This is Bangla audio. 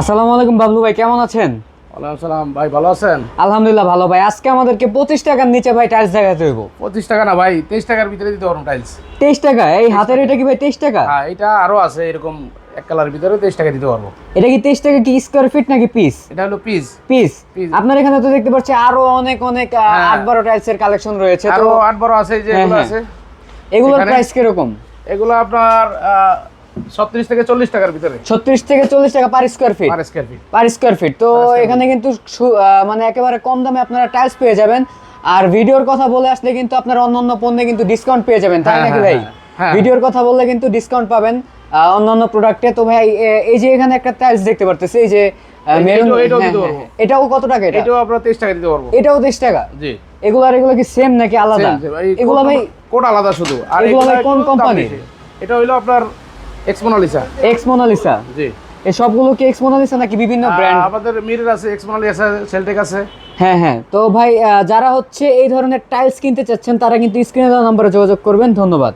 আসসালামু আলাইকুম বাবলু ভাই, কেমন আছেন? ওয়ালাইকুম সালাম ভাই, ভালো আছেন? আলহামদুলিল্লাহ ভালো ভাই। আজকে আমাদেরকে 25 টাকার নিচে ভাই টাইলস দেখাতে হইব। 25 টাকা না ভাই, 23 টাকার ভিতরে দিতে পারবো টাইলস। 23 টাকা? এই হাতের এটা কি ভাই 23 টাকা? হ্যাঁ, এটা আরো আছে এরকম এক কালার ভিতরে 23 টাকা দিতে পারবো। এটা কি 23 টাকা কি স্কয়ার ফিট নাকি পিস? এটা হলো পিস। পিস। Piece। আপনার এখানে তো দেখতে পাচ্ছি আরো অনেক অনেক 8-12 টাইলসের কালেকশন রয়েছে, তো আরো 8-12 আছে যে এগুলো হ্যাঁ, আছে। এগুলোর এখানে- প্রাইস কিরকম? এগুলো আপনার 36 থেকে 40 টাকার ভিতরে 36 থেকে 40 টাকা per square feet. Per square feet. Per square feet. তো Per square এখানে কিন্তু মানে একেবারে কম দামে আপনারা টাইলস পেয়ে যাবেন। আর ভিডিওর কথা বলে আসলে কিন্তু আপনারা অন্যান্য পণ্যে কিন্তু ডিসকাউন্ট পেয়ে যাবেন, তাই হ্যাঁ, নাকি হ্যাঁ, ভাই? হ্যাঁ। ভিডিওর কথা বললে কিন্তু ডিসকাউন্ট পাবেন অন্যান্য প্রোডাক্টে। তো ভাই এই যে এখানে একটা টাইলস দেখতে পারতেছি, এই যে মেরুন, এটাও দিতে পারবো। এটাও কত টাকা এটা? এটাও আপনার 23 টাকা দিতে পারবো। এটাও 23 টাকা? জি। এগুলো কি সেম নাকি আলাদা? Same, same। এই এগুলো ভাই কোড আলাদা শুধু। আর এগুলো ভাই একটু কোন দাম কোম্পানি? বেশি। এটা হলো আপনার এক্স মোনালিসা। X Monalisa? জি। এই সবগুলো কি এক্স মোনালিসা নাকি বিভিন্ন ব্র্যান্ড? আমাদের মিরর আছে, এক্স মোনালিসা, সেলটেক আছে। হ্যাঁ হ্যাঁ। তো ভাই যারা হচ্ছে এই ধরনের টাইলস কিনতে চাচ্ছেন তারা কিন্তু স্ক্রিনে দেওয়া নম্বরে যোগাযোগ করবেন। ধন্যবাদ।